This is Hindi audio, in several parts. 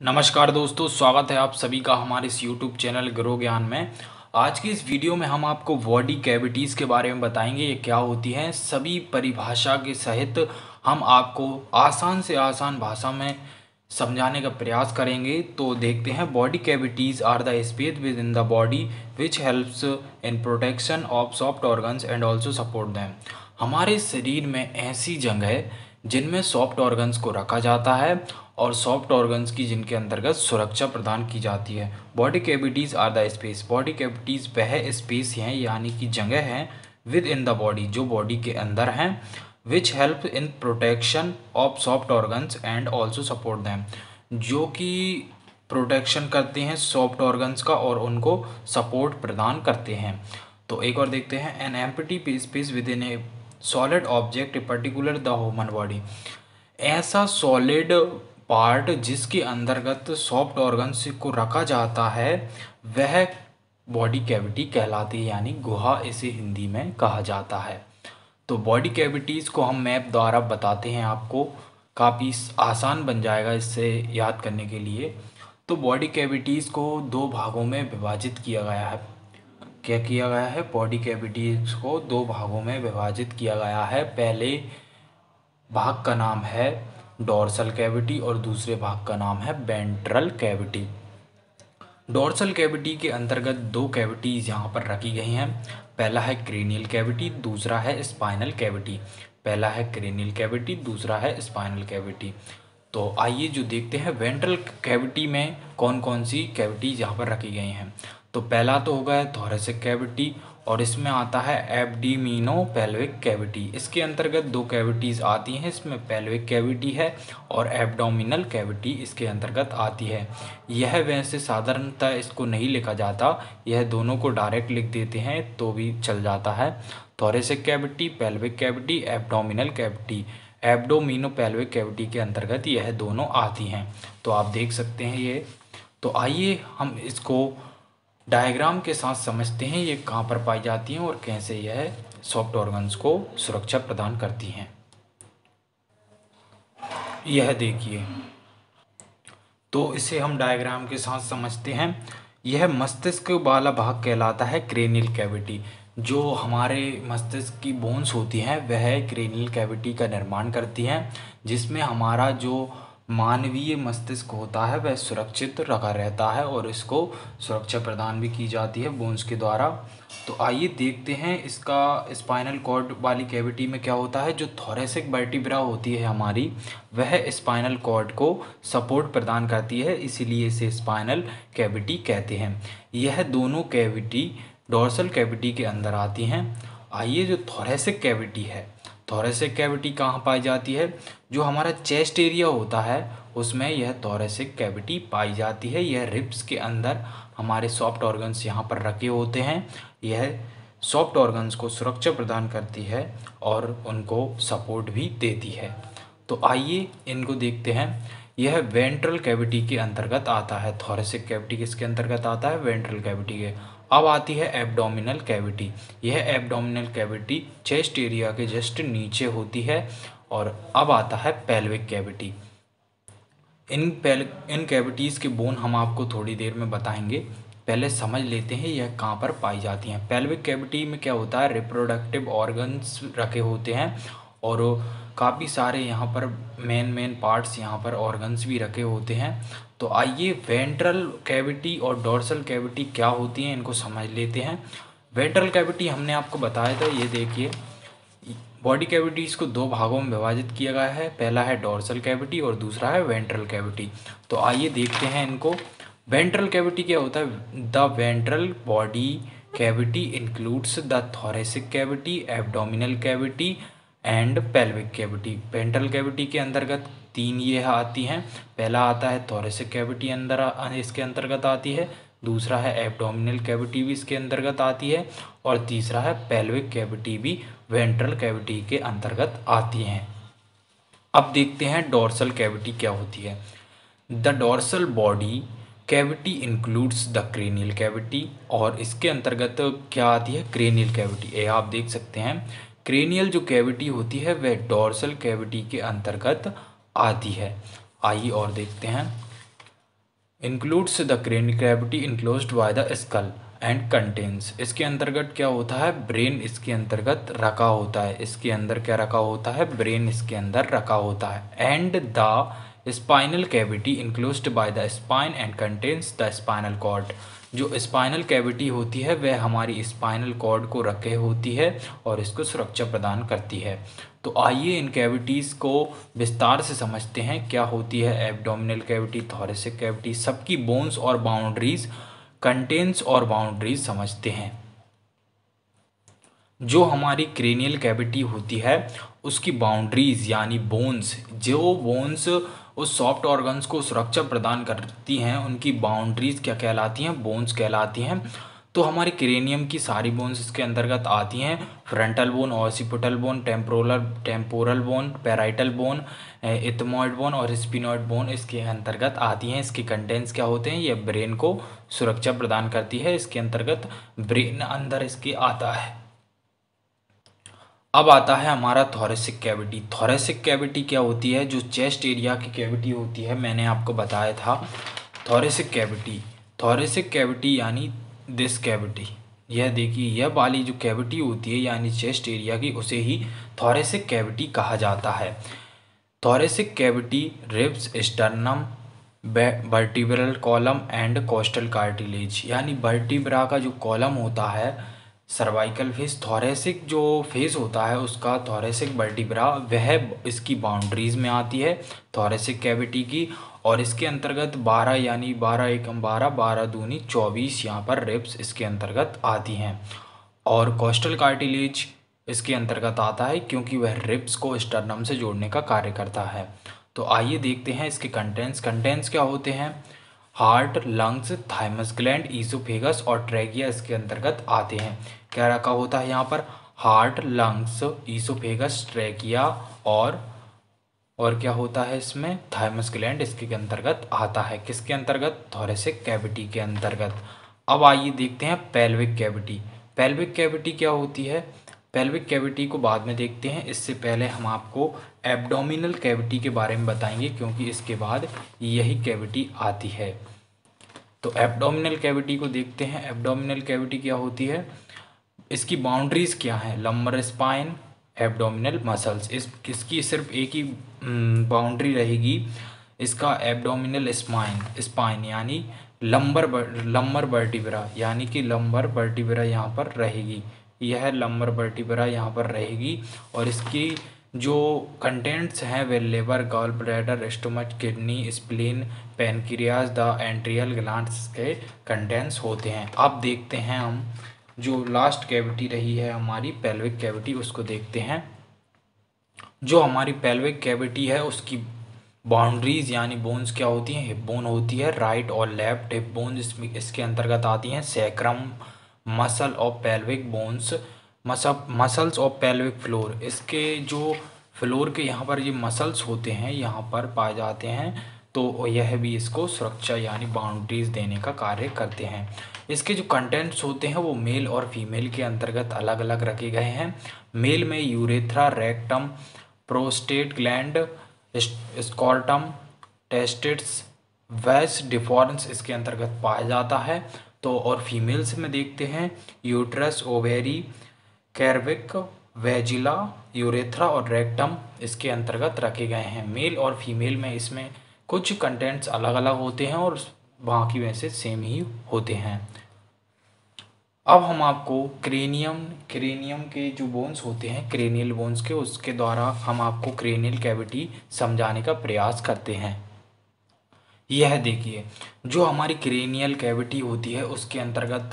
नमस्कार दोस्तों, स्वागत है आप सभी का हमारे इस YouTube चैनल ग्रो ज्ञान में। आज की इस वीडियो में हम आपको बॉडी कैविटीज़ के बारे में बताएंगे, ये क्या होती हैं। सभी परिभाषा के सहित हम आपको आसान से आसान भाषा में समझाने का प्रयास करेंगे। तो देखते हैं, body cavities are the space within the body which helps in protection of soft organs and also support them. हमारे शरीर में ऐसी जगह जिनमें सॉफ्ट ऑर्गन्स को रखा जाता है और सॉफ्ट ऑर्गन्स की जिनके अंतर्गत सुरक्षा प्रदान की जाती है। Body cavities are the space, body cavities वह स्पेस हैं यानी कि जगह हैं विद इन द बॉडी, जो बॉडी के अंदर हैं, which help in protection of soft organs and also support them, जो कि प्रोटेक्शन करते हैं सॉफ्ट ऑर्गन्स का और उनको सपोर्ट प्रदान करते हैं। तो एक और देखते हैं, an empty space with in A solid object particular the human body. ऐसा सॉलिड पार्ट जिसके अंतर्गत सॉफ्ट ऑर्गन्स को रखा जाता है वह बॉडी कैविटी कहलाती है, यानी गुहा इसे हिंदी में कहा जाता है। तो बॉडी कैविटीज़ को हम मैप द्वारा बताते हैं, आपको काफ़ी आसान बन जाएगा इससे याद करने के लिए। तो बॉडी कैविटीज़ को दो भागों में विभाजित किया गया है। क्या किया गया है? बॉडी कैविटीज़ को दो भागों में विभाजित किया गया है। पहले भाग का नाम है डोर्सल कैविटी और दूसरे भाग का नाम है वेंट्रल कैविटी। डोर्सल कैविटी के अंतर्गत दो कैविटीज़ यहाँ पर रखी गई हैं। पहला है क्रेनियल कैविटी, दूसरा है स्पाइनल कैविटी। पहला है क्रेनियल कैविटी, दूसरा है स्पाइनल कैविटी। तो आइए जो देखते हैं वेंट्रल कैविटी में कौन कौन सी कैविटीज़ यहाँ पर रखी गई हैं। तो पहला तो होगा है थोरेसिक कैविटी और इसमें आता है एब्डोमिनो पेल्विक कैविटी। इसके अंतर्गत दो कैविटीज़ आती हैं, इसमें पेल्विक कैविटी है और एब्डोमिनल कैविटी इसके अंतर्गत आती है। यह वैसे साधारणतः इसको नहीं लिखा जाता, यह दोनों को डायरेक्ट लिख देते हैं तो भी चल जाता है। Thoracic cavity, pelvic cavity, abdominal cavity. Abdominopelvic cavity के अंतर्गत यह दोनों आती हैं। तो आप देख सकते हैं ये। तो आइए हम इसको डायग्राम के साथ समझते हैं, ये कहाँ पर पाई जाती हैं और कैसे यह सॉफ्ट ऑर्गन्स को सुरक्षा प्रदान करती हैं। यह देखिए, तो इसे हम डायग्राम के साथ समझते हैं। यह मस्तिष्क वाला भाग कहलाता है क्रेनियल कैविटी। जो हमारे मस्तिष्क की बोन्स होती हैं वह क्रेनियल कैविटी का निर्माण करती हैं, जिसमें हमारा जो मानवीय मस्तिष्क होता है वह सुरक्षित रखा रहता है और इसको सुरक्षा प्रदान भी की जाती है बोन्स के द्वारा। तो आइए देखते हैं इसका स्पाइनल कॉर्ड वाली कैविटी में क्या होता है। जो थोरेसिक वर्टिब्रा होती है हमारी, वह स्पाइनल कॉर्ड को सपोर्ट प्रदान करती है, इसीलिए इसे स्पाइनल कैविटी कहते हैं। यह दोनों कैविटी डोर्सल कैविटी के अंदर आती हैं। आइए जो थोरेसिक कैविटी है, थोरेसिक कैविटी कहाँ पाई जाती है? जो हमारा चेस्ट एरिया होता है उसमें यह थोरेसिक कैविटी पाई जाती है। यह रिब्स के अंदर हमारे सॉफ्ट ऑर्गन्स यहाँ पर रखे होते हैं। यह सॉफ्ट ऑर्गन्स को सुरक्षा प्रदान करती है और उनको सपोर्ट भी देती है। तो आइए इनको देखते हैं। यह वेंट्रल कैविटी के अंतर्गत आता है। थोरेसिक कैविटी किसके अंतर्गत आता है? वेंट्रल कैविटी के। अब आती है एब्डोमिनल कैविटी। यह एब्डोमिनल कैविटी चेस्ट एरिया के जस्ट नीचे होती है। और अब आता है पेल्विक कैविटी। इन कैविटीज़ के बोन हम आपको थोड़ी देर में बताएंगे, पहले समझ लेते हैं यह कहाँ पर पाई जाती हैं। पेल्विक कैविटी में क्या होता है? रिप्रोडक्टिव ऑर्गन्स रखे होते हैं और काफ़ी सारे यहाँ पर मेन पार्ट्स यहाँ पर ऑर्गन्स भी रखे होते हैं। तो आइए वेंट्रल कैविटी और डोर्सल कैविटी क्या होती हैं इनको समझ लेते हैं। वेंट्रल कैविटी हमने आपको बताया था, ये देखिए। बॉडी कैविटीज़ को दो भागों में विभाजित किया गया है, पहला है डोर्सल कैविटी और दूसरा है वेंट्रल कैविटी। तो आइए देखते हैं इनको। वेंट्रल कैविटी क्या होता है? The ventral body cavity includes the thoracic cavity, abdominal cavity and pelvic cavity. Ventral cavity के अंतर्गत तीन ये आती हैं। पहला आता है थोरेसिक कैविटी, इसके अंतर्गत आती है। दूसरा है एब्डोमिनल कैविटी भी इसके अंतर्गत आती है और तीसरा है पेल्विक कैविटी भी वेंट्रल कैविटी के अंतर्गत आती हैं। अब देखते हैं डोर्सल कैविटी क्या होती है। The dorsal body cavity includes the cranial cavity, और इसके अंतर्गत क्या आती है? Cranial cavity. ये आप देख सकते हैं, क्रेनियल जो कैविटी होती है वह डोर्सल कैविटी के अंतर्गत आती है। आइए और देखते हैं। Includes the cranial cavity enclosed by the skull and contains. इसके अंतर्गत क्या होता है, ब्रेन इसके अंतर्गत रखा होता है। इसके अंदर क्या रखा होता है, ब्रेन इसके अंदर रखा होता है। And the spinal cavity enclosed by the spine and contains the spinal cord. जो स्पाइनल कैविटी होती है वह हमारी स्पाइनल कॉर्ड को रखे होती है और इसको सुरक्षा प्रदान करती है। तो आइए इन कैविटीज़ को विस्तार से समझते हैं। क्या होती है एब्डोमिनल कैविटी, थोरेसिक कैविटी, सबकी बोन्स और बाउंड्रीज, कंटेंट्स और बाउंड्रीज समझते हैं। जो हमारी क्रेनियल कैविटी होती है उसकी बाउंड्रीज यानी बोन्स, जो बोन्स उस सॉफ्ट ऑर्गन्स को सुरक्षा प्रदान करती हैं उनकी बाउंड्रीज क्या कहलाती हैं, बोन्स कहलाती हैं। तो हमारे क्रेनियम की सारी बोन्स इसके अंतर्गत आती हैं। Frontal bone, occipital bone, temporal bone, parietal bone, ethmoid bone और स्पिनॉइड बोन इसके अंतर्गत आती हैं। इसके कंटेंट्स क्या होते हैं, ये ब्रेन को सुरक्षा प्रदान करती है। इसके अंतर्गत ब्रेन अंदर इसके आता है। अब आता है हमारा थोरेसिक कैविटी। थोरेसिक कैविटी क्या होती है, जो चेस्ट एरिया की कैविटी होती है, मैंने आपको बताया था। थोरेसिक कैविटी, थोरेसिक कैविटी यानी दिस कैविटी, यह देखिए यह वाली जो कैविटी होती है यानी चेस्ट एरिया की, उसे ही थोरेसिक कैविटी कहा जाता है। Thoracic cavity ribs, sternum, vertebral column and costal cartilage, यानी वर्टिब्रा का जो कॉलम होता है, सर्वाइकल फेस, थोरेसिक जो फेस होता है उसका थोरेसिक वर्टिब्रा, वह इसकी बाउंड्रीज में आती है थोरेसिक कैविटी की। और इसके अंतर्गत 12 यानी 12 एकम 12, 12 दूनी 24 यहाँ पर रिब्स इसके अंतर्गत आती हैं। और कोस्टल कार्टिलेज इसके अंतर्गत आता है क्योंकि वह रिब्स को स्टर्नम से जोड़ने का कार्य करता है। तो आइए देखते हैं इसके कंटेंट्स क्या होते हैं। Heart, lungs, thymus gland, oesophagus और ट्रैकिया इसके अंतर्गत आते हैं। क्या रखा होता है यहाँ पर, हार्ट, लंग्स, ईसोफेगस, ट्रैकिया और क्या होता है इसमें, थाइमस ग्लैंड इसके अंतर्गत आता है। किसके अंतर्गत, थोरेसिक कैविटी के अंतर्गत। अब आइए देखते हैं पेल्विक कैविटी। पेल्विक कैविटी क्या होती है, पेल्विक कैविटी को बाद में देखते हैं। इससे पहले हम आपको एब्डोमिनल कैविटी के बारे में बताएंगे क्योंकि इसके बाद यही कैविटी आती है। तो एब्डोमिनल कैविटी को देखते हैं। एब्डोमिनल कैविटी क्या होती है, इसकी बाउंड्रीज क्या है, लंबर स्पाइन, एब्डोमिनल मसल्स, इसकी सिर्फ एक ही बाउंड्री रहेगी, इसका एब्डोमिनल स्पाइन यानी लंबर वर्टिब्रा, यानी कि लंबर वर्टिब्रा यहाँ पर रहेगी, यह लंबर वर्टिब्रा यहाँ पर रहेगी। और इसकी जो कंटेंट्स हैं वे liver, gallbladder, stomach, kidney, spleen, pancreas, the एंट्रियल ग्लैंड्स के कंटेंट्स होते हैं। अब देखते हैं हम जो लास्ट कैविटी रही है हमारी पेल्विक कैविटी, उसको देखते हैं। जो हमारी पेल्विक कैविटी है उसकी बाउंड्रीज यानी बोन्स क्या होती हैं, हिप बोन होती है, राइट और लेफ्ट हिप बोन इसके अंतर्गत आती हैं। Sacrum, muscle of pelvic bones, muscles of pelvic floor, इसके जो फ्लोर के यहाँ पर ये मसल्स होते हैं यहाँ पर पाए जाते हैं। तो यह भी इसको सुरक्षा यानी बाउंड्रीज देने का कार्य करते हैं। इसके जो कंटेंट्स होते हैं वो मेल और फीमेल के अंतर्गत अलग अलग रखे गए हैं। मेल में urethra, rectum, prostate gland, scrotum, testis, vas deferens इसके अंतर्गत पाया जाता है। तो और फीमेल्स में देखते हैं यूट्रस, ओवेरी, कैर्विक, वेजिला, यूरेथ्रा और रेक्टम इसके अंतर्गत रखे गए हैं। मेल और फीमेल में इसमें कुछ कंटेंट्स अलग अलग होते हैं और बाकी वैसे सेम ही होते हैं। अब हम आपको क्रेनियम के जो बोन्स होते हैं, क्रेनियल बोन्स के, उसके द्वारा हम आपको क्रेनियल कैविटी समझाने का प्रयास करते हैं। यह देखिए जो हमारी क्रेनियल कैविटी होती है उसके अंतर्गत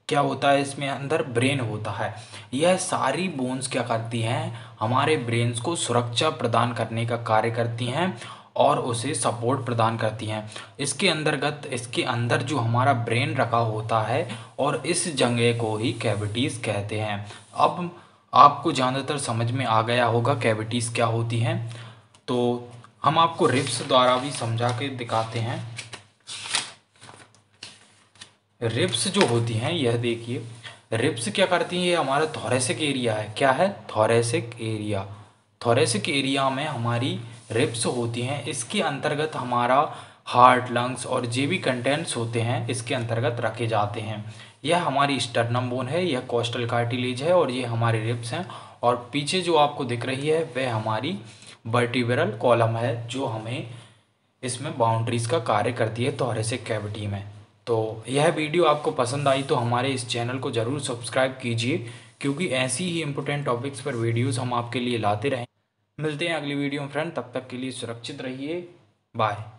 क्या होता है, इसमें अंदर ब्रेन होता है। यह सारी बोन्स क्या करती हैं, हमारे ब्रेन्स को सुरक्षा प्रदान करने का कार्य करती हैं और उसे सपोर्ट प्रदान करती हैं। इसके अंदर जो हमारा ब्रेन रखा होता है और इस जगह को ही कैविटीज़ कहते हैं। अब आपको ज़्यादातर समझ में आ गया होगा कैविटीज़ क्या होती हैं। तो हम आपको रिब्स द्वारा भी समझा के दिखाते हैं। रिब्स जो होती हैं, यह देखिए रिब्स क्या करती हैं, ये हमारा थोरेसिक एरिया है। क्या है, थोरेसिक एरिया। थोरेसिक एरिया में हमारी रिब्स होती हैं। इसके अंतर्गत हमारा हार्ट, लंग्स और जे भी कंटेंट्स होते हैं इसके अंतर्गत रखे जाते हैं। यह हमारी स्टर्नम बोन है, यह कोस्टल कार्टिलेज है और ये हमारे रिब्स हैं। और पीछे जो आपको दिख रही है वह हमारी वर्टिब्रल कॉलम है, जो हमें इसमें बाउंड्रीज का कार्य करती है थोरेसिक कैविटी में। तो यह वीडियो आपको पसंद आई तो हमारे इस चैनल को ज़रूर सब्सक्राइब कीजिए, क्योंकि ऐसी ही इम्पोर्टेंट टॉपिक्स पर वीडियोस हम आपके लिए लाते रहें। मिलते हैं अगली वीडियो में फ्रेंड, तब तक के लिए सुरक्षित रहिए। बाय।